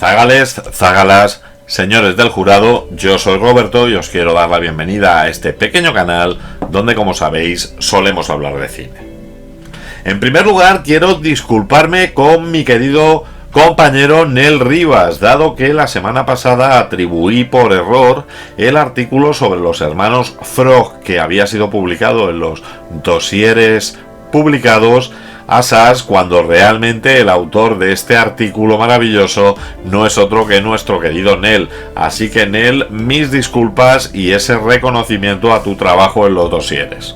Zagales, zagalas, señores del jurado, yo soy Roberto y os quiero dar la bienvenida a este pequeño canal donde, como sabéis, solemos hablar de cine. En primer lugar, quiero disculparme con mi querido compañero Nel Rivas, dado que la semana pasada atribuí por error el artículo sobre los hermanos Frog que había sido publicado en los dosieres publicados a SAS, cuando realmente el autor de este artículo maravilloso no es otro que nuestro querido Nel. Así que, Nel, mis disculpas y ese reconocimiento a tu trabajo en los dosieres.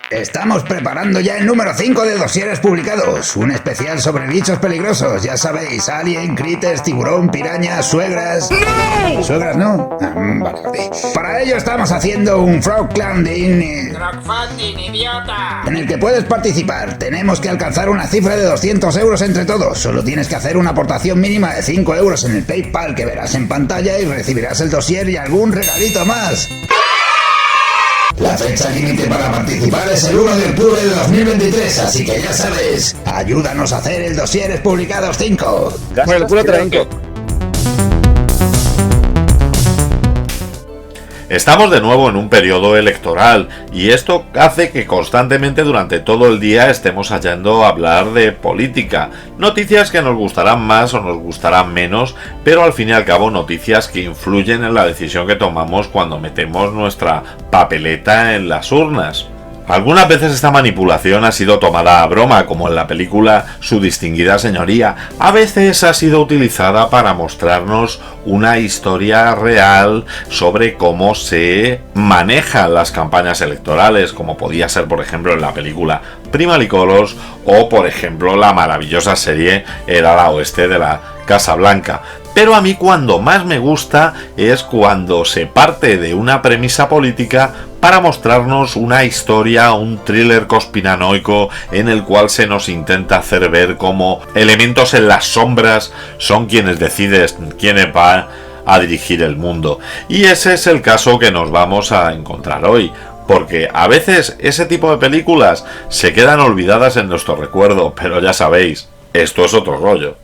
Estamos preparando ya el número 5 de dosieres publicados, un especial sobre bichos peligrosos, ya sabéis, alien, critters, tiburón, pirañas, suegras... ¡No! ¿Suegras no? Vale. Para ello estamos haciendo un crowdfunding... ¡Crowdfunding, idiota! En el que puedes participar. Tenemos que alcanzar una cifra de 200 euros entre todos. Solo tienes que hacer una aportación mínima de 5 euros en el PayPal que verás en pantalla y recibirás el dosier y algún regalito más. La fecha límite para participar es el 1 de octubre de 2023, así que ya sabes, ayúdanos a hacer el dosieres publicados 5. Por el culo tranco. Estamos de nuevo en un periodo electoral y esto hace que constantemente durante todo el día estemos hallando hablar de política. Noticias que nos gustarán más o nos gustarán menos, pero al fin y al cabo noticias que influyen en la decisión que tomamos cuando metemos nuestra papeleta en las urnas. Algunas veces esta manipulación ha sido tomada a broma, como en la película Su distinguida señoría. A veces ha sido utilizada para mostrarnos una historia real sobre cómo se manejan las campañas electorales, como podía ser, por ejemplo, en la película Primalicolos o, por ejemplo, la maravillosa serie El ala oeste de la Casa Blanca. Pero a mí cuando más me gusta es cuando se parte de una premisa política para mostrarnos una historia, un thriller conspiranoico en el cual se nos intenta hacer ver cómo elementos en las sombras son quienes deciden quiénes van a dirigir el mundo. Y ese es el caso que nos vamos a encontrar hoy, porque a veces ese tipo de películas se quedan olvidadas en nuestro recuerdo, pero ya sabéis, esto es otro rollo.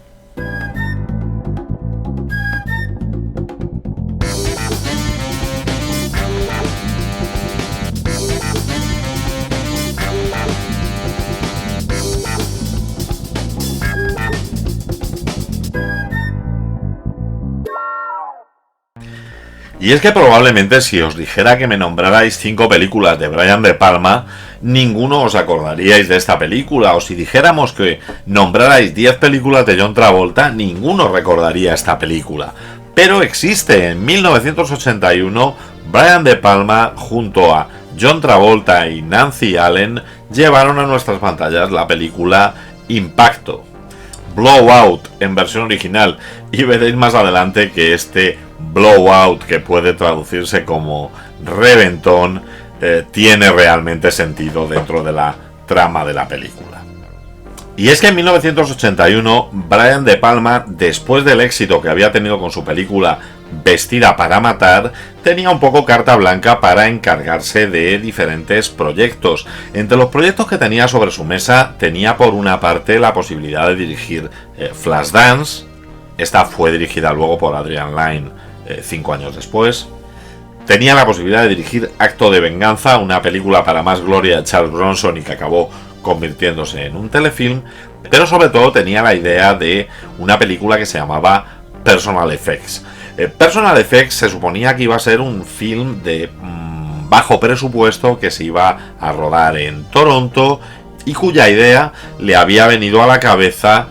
Y es que probablemente si os dijera que me nombrarais 5 películas de Brian De Palma, ninguno os acordaríais de esta película, o si dijéramos que nombrarais 10 películas de John Travolta, ninguno recordaría esta película. Pero existe. En 1981, Brian De Palma junto a John Travolta y Nancy Allen llevaron a nuestras pantallas la película Impacto, Blowout en versión original, y veréis más adelante que este blowout, que puede traducirse como reventón, tiene realmente sentido dentro de la trama de la película. Y es que en 1981 Brian De Palma, después del éxito que había tenido con su película Vestida para matar, tenía un poco carta blanca para encargarse de diferentes proyectos. Entre los proyectos que tenía sobre su mesa tenía por una parte la posibilidad de dirigir Flashdance. Esta fue dirigida luego por Adrian Lyne 5 años después. Tenía la posibilidad de dirigir Acto de Venganza, una película para más gloria de Charles Bronson y que acabó convirtiéndose en un telefilm, pero sobre todo tenía la idea de una película que se llamaba Personal Effects. Personal Effects se suponía que iba a ser un film de bajo presupuesto que se iba a rodar en Toronto y cuya idea le había venido a la cabeza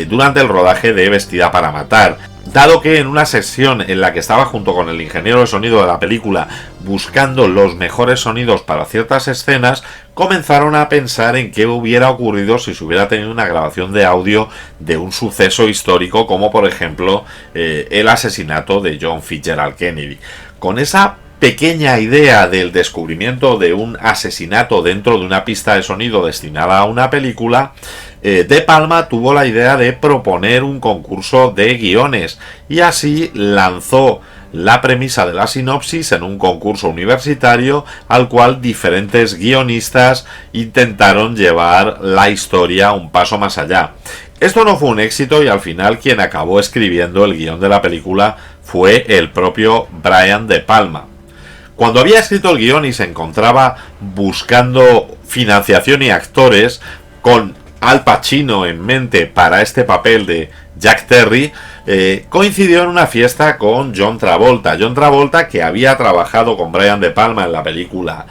durante el rodaje de Vestida para matar, dado que en una sesión en la que estaba junto con el ingeniero de sonido de la película buscando los mejores sonidos para ciertas escenas, comenzaron a pensar en qué hubiera ocurrido si se hubiera tenido una grabación de audio de un suceso histórico como por ejemplo el asesinato de John Fitzgerald Kennedy. Con esa pequeña idea del descubrimiento de un asesinato dentro de una pista de sonido destinada a una película, De Palma tuvo la idea de proponer un concurso de guiones y así lanzó la premisa de la sinopsis en un concurso universitario al cual diferentes guionistas intentaron llevar la historia un paso más allá. Esto no fue un éxito y al final quien acabó escribiendo el guión de la película fue el propio Brian De Palma. Cuando había escrito el guión y se encontraba buscando financiación y actores, con Al Pacino en mente para este papel de Jack Terry, coincidió en una fiesta con John Travolta. John Travolta, que había trabajado con Brian De Palma en la película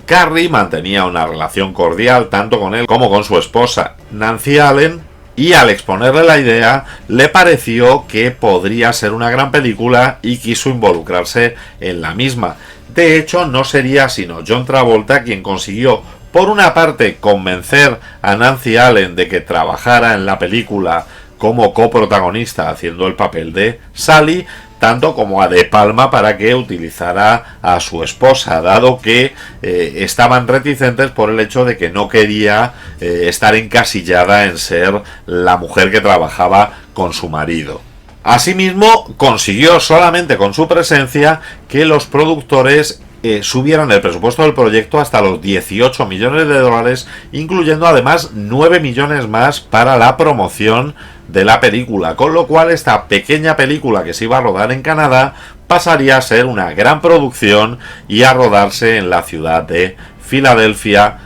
Carrie, mantenía una relación cordial tanto con él como con su esposa Nancy Allen, y al exponerle la idea le pareció que podría ser una gran película y quiso involucrarse en la misma. De hecho, no sería sino John Travolta quien consiguió, por una parte, convencer a Nancy Allen de que trabajara en la película como coprotagonista haciendo el papel de Sally, tanto como a De Palma para que utilizara a su esposa, dado que estaban reticentes por el hecho de que no quería estar encasillada en ser la mujer que trabajaba con su marido. Asimismo, consiguió solamente con su presencia que los productores subieran el presupuesto del proyecto hasta los 18 millones de dólares, incluyendo además 9 millones más para la promoción de la película, con lo cual esta pequeña película que se iba a rodar en Canadá pasaría a ser una gran producción y a rodarse en la ciudad de Filadelfia,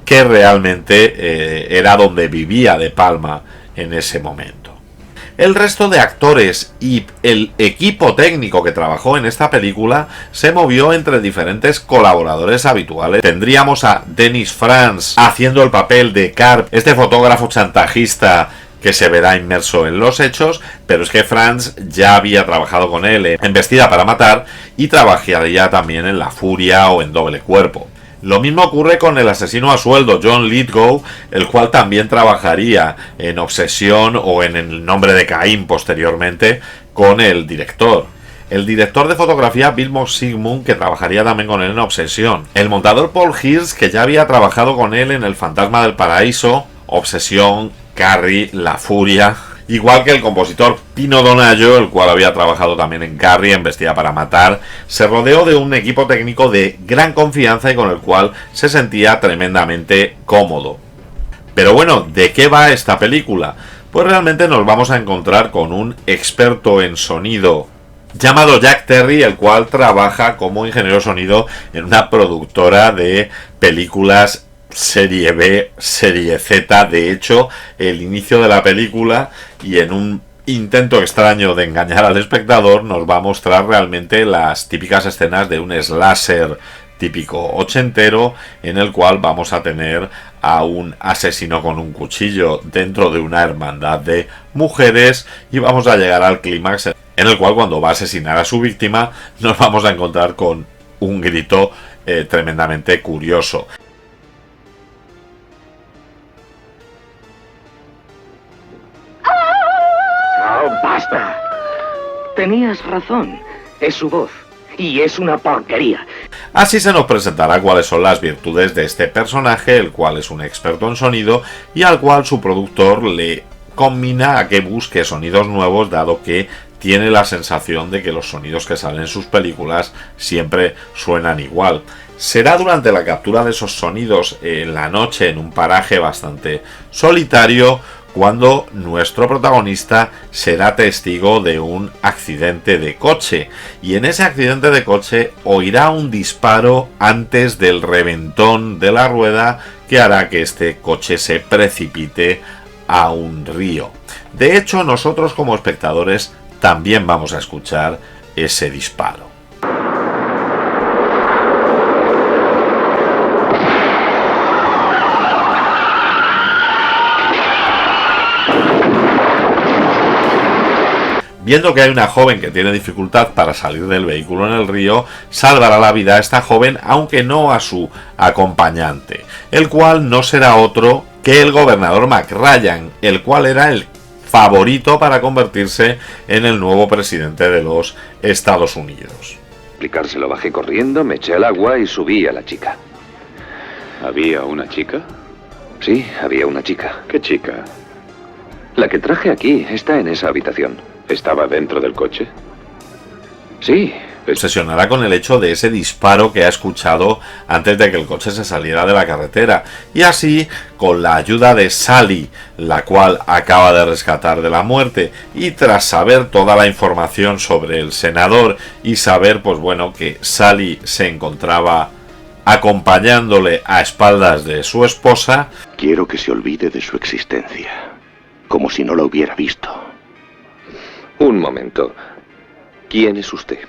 que realmente era donde vivía De Palma en ese momento. El resto de actores y el equipo técnico que trabajó en esta película se movió entre diferentes colaboradores habituales. Tendríamos a Dennis Franz haciendo el papel de Carp, este fotógrafo chantajista que se verá inmerso en los hechos, pero es que Franz ya había trabajado con él en Vestida para matar y trabajaría también en La Furia o en Doble Cuerpo. Lo mismo ocurre con el asesino a sueldo John Lithgow, el cual también trabajaría en Obsesión o en El nombre de Caín posteriormente con el director. El director de fotografía Bill Sigmund, que trabajaría también con él en Obsesión. El montador Paul Hirsch, que ya había trabajado con él en El fantasma del paraíso, Obsesión, Carrie, La Furia. Igual que el compositor Pino Donaggio, el cual había trabajado también en Carrie, en Vestida para matar, se rodeó de un equipo técnico de gran confianza y con el cual se sentía tremendamente cómodo. Pero bueno, ¿de qué va esta película? Pues realmente nos vamos a encontrar con un experto en sonido llamado Jack Terry, el cual trabaja como ingeniero de sonido en una productora de películas serie B, serie Z. De hecho, el inicio de la película, y en un intento extraño de engañar al espectador, nos va a mostrar realmente las típicas escenas de un slasher típico ochentero, en el cual vamos a tener a un asesino con un cuchillo dentro de una hermandad de mujeres, y vamos a llegar al clímax en el cual, cuando va a asesinar a su víctima, nos vamos a encontrar con un grito tremendamente curioso. ¡Basta! Tenías razón. Es su voz. Y es una porquería. Así se nos presentará cuáles son las virtudes de este personaje, el cual es un experto en sonido y al cual su productor le combina a que busque sonidos nuevos, dado que tiene la sensación de que los sonidos que salen en sus películas siempre suenan igual. Será durante la captura de esos sonidos en la noche, en un paraje bastante solitario, cuando nuestro protagonista será testigo de un accidente de coche, y en ese accidente de coche oirá un disparo antes del reventón de la rueda que hará que este coche se precipite a un río. De hecho, nosotros como espectadores también vamos a escuchar ese disparo. Viendo que hay una joven que tiene dificultad para salir del vehículo en el río, salvará la vida a esta joven, aunque no a su acompañante, el cual no será otro que el gobernador McRyan, el cual era el favorito para convertirse en el nuevo presidente de los Estados Unidos. Explicárselo, bajé corriendo, me eché al agua y subí a la chica. ¿Había una chica? Sí, había una chica. ¿Qué chica? La que traje aquí, está en esa habitación. ¿Estaba dentro del coche? Sí, obsesionará con el hecho de ese disparo que ha escuchado antes de que el coche se saliera de la carretera, y así, con la ayuda de Sally, la cual acaba de rescatar de la muerte, y tras saber toda la información sobre el senador y saber, pues bueno, que Sally se encontraba acompañándole a espaldas de su esposa, quiero que se olvide de su existencia, como si no la hubiera visto. Un momento. ¿Quién es usted?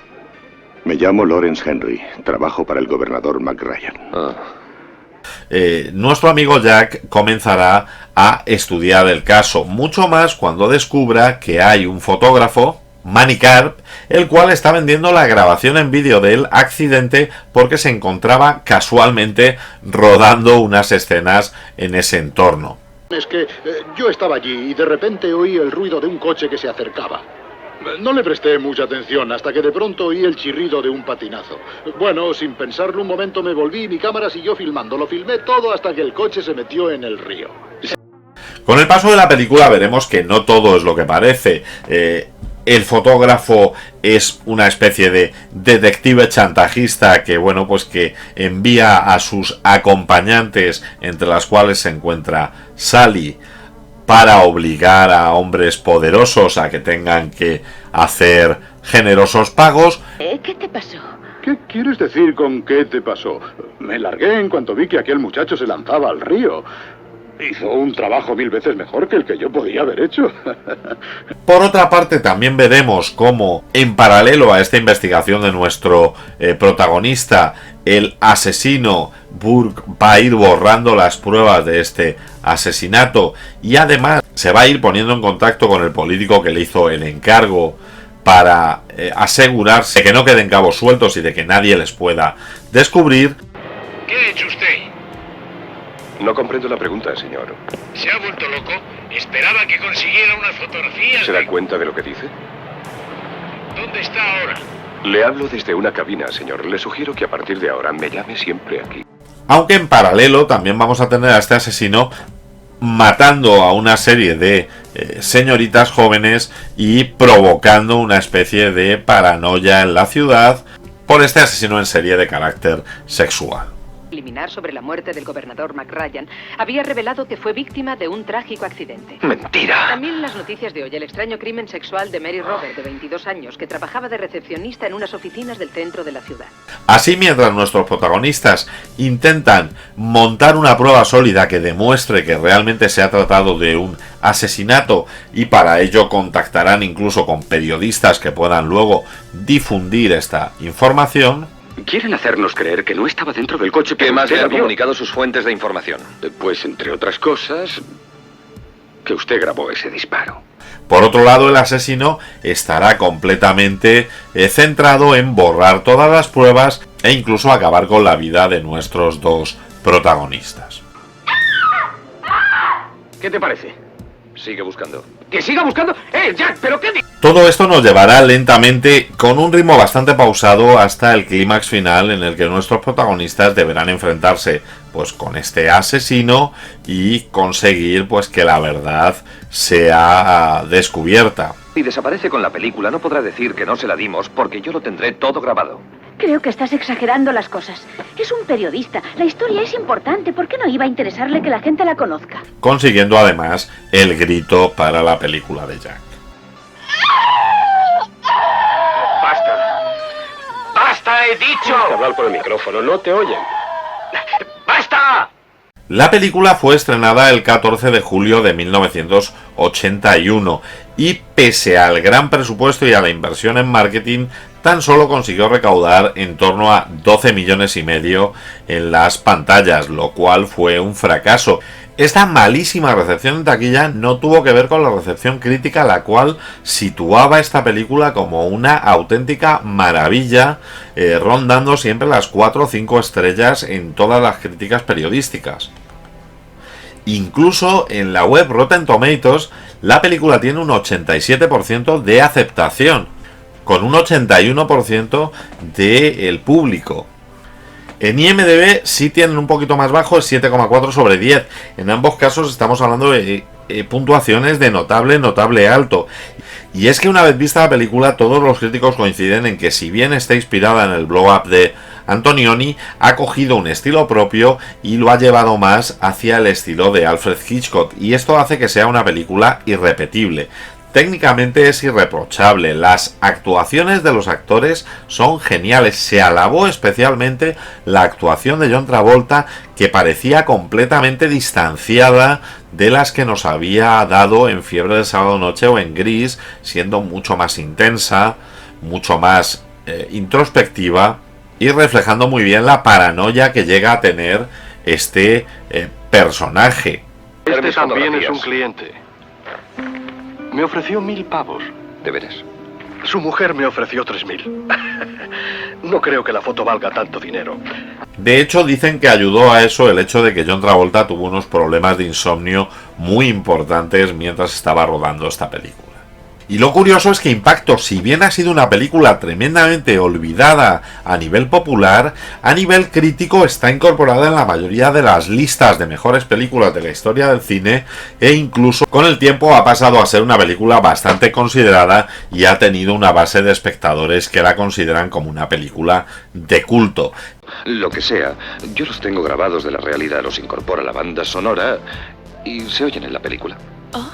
Me llamo Lawrence Henry, trabajo para el gobernador McRyan. Nuestro amigo Jack comenzará a estudiar el caso, mucho más cuando descubra que hay un fotógrafo, Manny Karp, el cual está vendiendo la grabación en vídeo del accidente porque se encontraba casualmente rodando unas escenas en ese entorno. Es que yo estaba allí y de repente oí el ruido de un coche que se acercaba. No le presté mucha atención hasta que de pronto oí el chirrido de un patinazo. Bueno, sin pensarlo un momento me volví y mi cámara siguió filmando. Lo filmé todo hasta que el coche se metió en el río. Con el paso de la película veremos que no todo es lo que parece. El fotógrafo es una especie de detective chantajista que, bueno, pues que envía a sus acompañantes, entre las cuales se encuentra Sally, para obligar a hombres poderosos a que tengan que hacer generosos pagos. ¿Qué te pasó? ¿Qué quieres decir con qué te pasó? Me largué en cuanto vi que aquel muchacho se lanzaba al río. Hizo un trabajo 1000 veces mejor que el que yo podía haber hecho. Por otra parte, también veremos cómo, en paralelo a esta investigación de nuestro protagonista, el asesino Burke va a ir borrando las pruebas de este asesinato y además se va a ir poniendo en contacto con el político que le hizo el encargo para asegurarse de que no queden cabos sueltos y de que nadie les pueda descubrir. ¿Qué ha hecho usted? No comprendo la pregunta, señor. ¿Se ha vuelto loco? Esperaba que consiguiera unas fotografías. ¿Se da cuenta de lo que dice? ¿Dónde está ahora? Le hablo desde una cabina, señor. Le sugiero que a partir de ahora me llame siempre aquí. Aunque en paralelo también vamos a tener a este asesino matando a una serie de señoritas jóvenes y provocando una especie de paranoia en la ciudad por este asesino en serie de carácter sexual. Preliminar sobre la muerte del gobernador McRyan había revelado que fue víctima de un trágico accidente. ¡Mentira! También las noticias de hoy, el extraño crimen sexual de Mary Robert, de 22 años, que trabajaba de recepcionista en unas oficinas del centro de la ciudad. Así, mientras nuestros protagonistas intentan montar una prueba sólida que demuestre que realmente se ha tratado de un asesinato, y para ello contactarán incluso con periodistas que puedan luego difundir esta información. Quieren hacernos creer que no estaba dentro del coche. ¿Qué más le han vio? comunicado sus fuentes de información? Pues, entre otras cosas, que usted grabó ese disparo. Por otro lado, el asesino estará completamente centrado en borrar todas las pruebas e incluso acabar con la vida de nuestros dos protagonistas. ¿Qué te parece? Sigue buscando. ¡Que siga buscando! Jack! ¿Pero qué Todo esto nos llevará lentamente, con un ritmo bastante pausado, hasta el clímax final en el que nuestros protagonistas deberán enfrentarse pues con este asesino y conseguir pues que la verdad sea descubierta. Si desaparece con la película, no podrá decir que no se la dimos porque yo lo tendré todo grabado. Creo que estás exagerando las cosas. Es un periodista. La historia es importante. ¿Por qué no iba a interesarle que la gente la conozca? Consiguiendo además el grito para la película de Jack. ¡Basta! ¡Basta, he dicho! Tienes que hablar por el micrófono, no te oyen. ¡Basta! La película fue estrenada el 14 de julio de 1981 y pese al gran presupuesto y a la inversión en marketing, tan solo consiguió recaudar en torno a 12 millones y medio en las pantallas, lo cual fue un fracaso. Esta malísima recepción en taquilla no tuvo que ver con la recepción crítica, la cual situaba esta película como una auténtica maravilla, rondando siempre las 4 o 5 estrellas en todas las críticas periodísticas. Incluso en la web Rotten Tomatoes, la película tiene un 87% de aceptación, con un 81% del público. En IMDb sí tienen un poquito más bajo, es 7,4 sobre 10. En ambos casos estamos hablando de puntuaciones de notable alto. Y es que una vez vista la película, todos los críticos coinciden en que si bien está inspirada en el blow up de Antonioni, ha cogido un estilo propio y lo ha llevado más hacia el estilo de Alfred Hitchcock, y esto hace que sea una película irrepetible. Técnicamente es irreprochable, las actuaciones de los actores son geniales, se alabó especialmente la actuación de John Travolta, que parecía completamente distanciada de las que nos había dado en Fiebre del Sábado Noche o en Gris, siendo mucho más intensa, mucho más introspectiva y reflejando muy bien la paranoia que llega a tener este personaje. Este también es un cliente. Me ofreció 1000 pavos. ¿De veras? Su mujer me ofreció 3000. No creo que la foto valga tanto dinero. De hecho, dicen que ayudó a eso el hecho de que John Travolta tuvo unos problemas de insomnio muy importantes mientras estaba rodando esta película. Y lo curioso es que Impacto, si bien ha sido una película tremendamente olvidada a nivel popular, a nivel crítico está incorporada en la mayoría de las listas de mejores películas de la historia del cine, e incluso con el tiempo ha pasado a ser una película bastante considerada y ha tenido una base de espectadores que la consideran como una película de culto. Lo que sea, yo los tengo grabados de la realidad, los incorpora la banda sonora y se oyen en la película. Oh.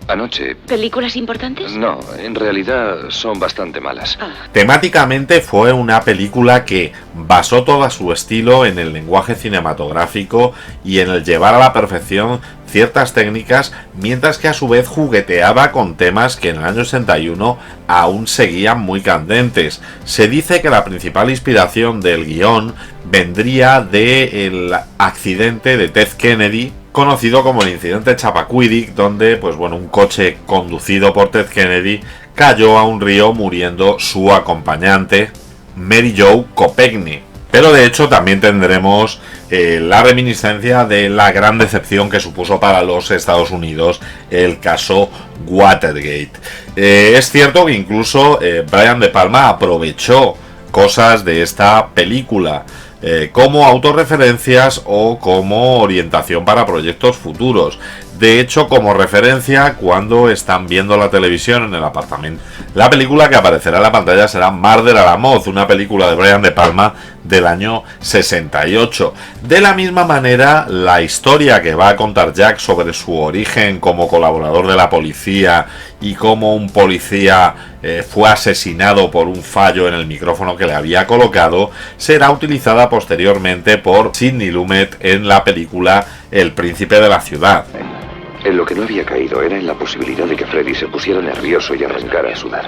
Anoche... ¿Películas importantes? No, en realidad son bastante malas. Temáticamente fue una película que basó todo su estilo en el lenguaje cinematográfico y en el llevar a la perfección ciertas técnicas, mientras que a su vez jugueteaba con temas que en el año 61 aún seguían muy candentes. Se dice que la principal inspiración del guión vendría del accidente de Ted Kennedy, conocido como el incidente Chappaquiddick, donde un coche conducido por Ted Kennedy cayó a un río, muriendo su acompañante, Mary Jo Kopechne. Pero de hecho también tendremos la reminiscencia de la gran decepción que supuso para los Estados Unidos el caso Watergate. Es cierto que incluso Brian De Palma aprovechó cosas de esta película como autorreferencias o como orientación para proyectos futuros. De hecho, como referencia, cuando están viendo la televisión en el apartamento, la película que aparecerá en la pantalla será Murder a la Moth, una película de Brian De Palma del año 68. De la misma manera, la historia que va a contar Jack sobre su origen como colaborador de la policía y cómo un policía fue asesinado por un fallo en el micrófono que le había colocado, será utilizada posteriormente por Sidney Lumet en la película El Príncipe de la Ciudad. En lo que no había caído era en la posibilidad de que Freddy se pusiera nervioso y arrancara a sudar.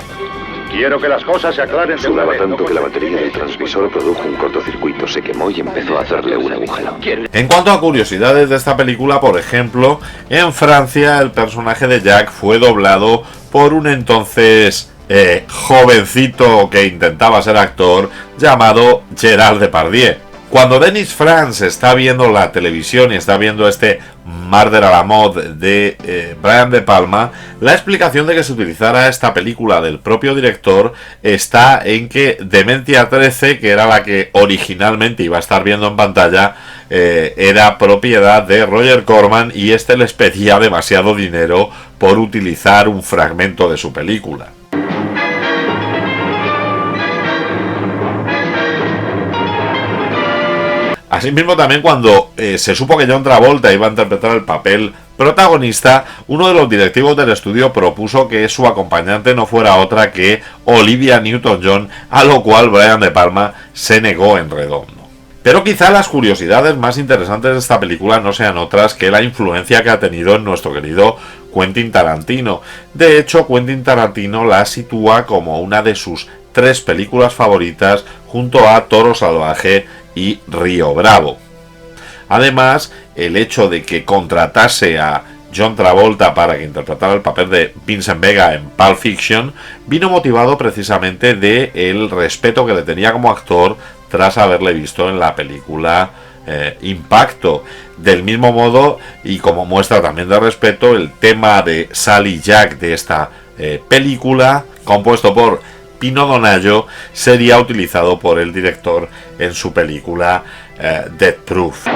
Quiero que las cosas se aclaren de una Sudaba vez. tanto que la batería del transmisor produjo un cortocircuito, se quemó y empezó a hacerle un agujero. En cuanto a curiosidades de esta película, por ejemplo, en Francia el personaje de Jack fue doblado por un entonces jovencito que intentaba ser actor llamado Gerard Depardieu. Cuando Dennis Franz está viendo la televisión y está viendo este Murder a la Moth de Brian De Palma, la explicación de que se utilizara esta película del propio director está en que Dementia 13, que era la que originalmente iba a estar viendo en pantalla, era propiedad de Roger Corman y este les pedía demasiado dinero por utilizar un fragmento de su película. Asimismo, también cuando se supo que John Travolta iba a interpretar el papel protagonista, uno de los directivos del estudio propuso que su acompañante no fuera otra que Olivia Newton-John, a lo cual Brian De Palma se negó en redondo. Pero quizá las curiosidades más interesantes de esta película no sean otras que la influencia que ha tenido en nuestro querido Quentin Tarantino. De hecho, Quentin Tarantino la sitúa como una de sus 3 películas favoritas junto a Toro Salvaje y Río Bravo. Además, el hecho de que contratase a John Travolta para que interpretara el papel de Vincent Vega en Pulp Fiction vino motivado precisamente del respeto que le tenía como actor tras haberle visto en la película Impacto. Del mismo modo, y como muestra también de respeto, el tema de Sally Jack de esta película, compuesto por Pino Donaggio, sería utilizado por el director en su película Death Proof.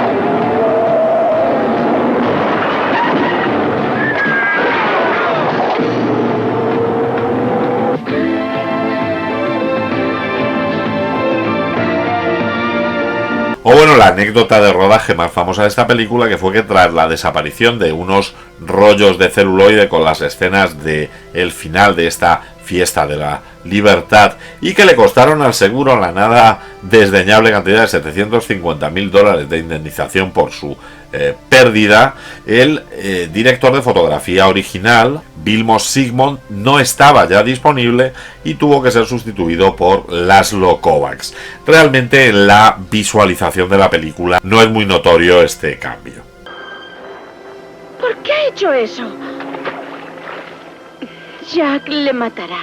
O bueno, la anécdota de rodaje más famosa de esta película, que fue que tras la desaparición de unos rollos de celuloide con las escenas de el final de esta fiesta de la libertad, y que le costaron al seguro la nada desdeñable cantidad de $750.000 de indemnización por su pérdida, el director de fotografía original, Vilmos Zsigmond, no estaba ya disponible y tuvo que ser sustituido por Laszlo Kovacs. Realmente en la visualización de la película no es muy notorio este cambio. ¿Por qué ha hecho eso? Jack le matará.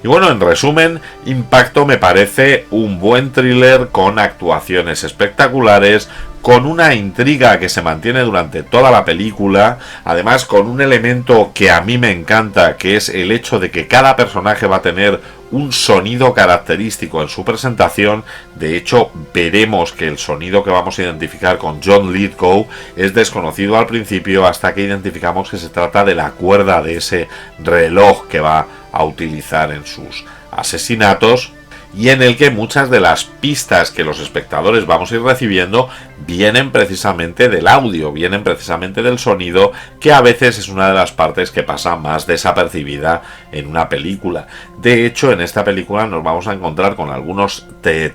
Y bueno, en resumen, Impacto me parece un buen thriller con actuaciones espectaculares, con una intriga que se mantiene durante toda la película, además con un elemento que a mí me encanta, que es el hecho de que cada personaje va a tener un sonido característico en su presentación. De hecho, veremos que el sonido que vamos a identificar con John Lithgow es desconocido al principio, hasta que identificamos que se trata de la cuerda de ese reloj que va a utilizar en sus asesinatos, y en el que muchas de las pistas que los espectadores vamos a ir recibiendo vienen precisamente del audio, vienen precisamente del sonido, que a veces es una de las partes que pasa más desapercibida en una película. De hecho, en esta película nos vamos a encontrar con algunos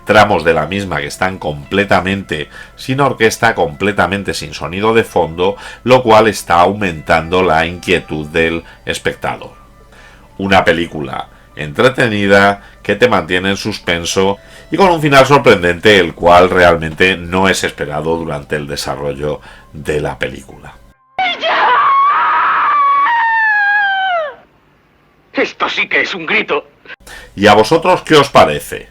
tramos de la misma que están completamente sin orquesta, completamente sin sonido de fondo, lo cual está aumentando la inquietud del espectador. Una película entretenida, que te mantiene en suspenso y con un final sorprendente, el cual realmente no es esperado durante el desarrollo de la película. Esto sí que es un grito. ¿Y a vosotros qué os parece?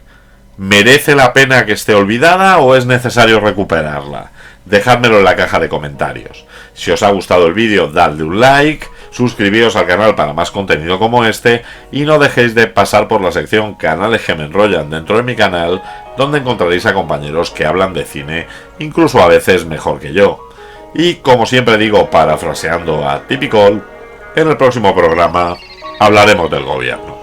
¿Merece la pena que esté olvidada o es necesario recuperarla? Dejádmelo en la caja de comentarios. Si os ha gustado el vídeo, dadle un like, suscribíos al canal para más contenido como este, y no dejéis de pasar por la sección Canales que me enrollan dentro de mi canal, donde encontraréis a compañeros que hablan de cine, incluso a veces mejor que yo. Y como siempre digo, parafraseando a Typical, en el próximo programa hablaremos del gobierno.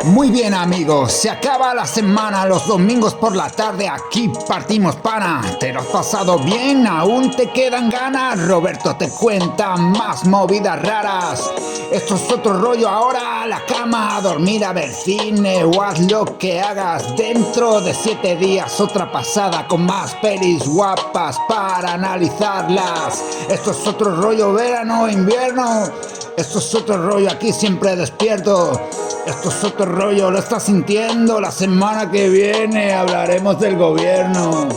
Muy bien, amigos, se acaba la semana, los domingos por la tarde aquí partimos pana. ¿Te lo has pasado bien? ¿Aún te quedan ganas? Roberto te cuenta más movidas raras. Esto es otro rollo ahora, a la cama, a dormir, a ver cine o haz lo que hagas. Dentro de 7 días otra pasada con más pelis guapas para analizarlas. Esto es otro rollo, verano, invierno. Esto es otro rollo, aquí siempre despierto. Esto es otro rollo, lo estás sintiendo. La semana que viene hablaremos del gobierno.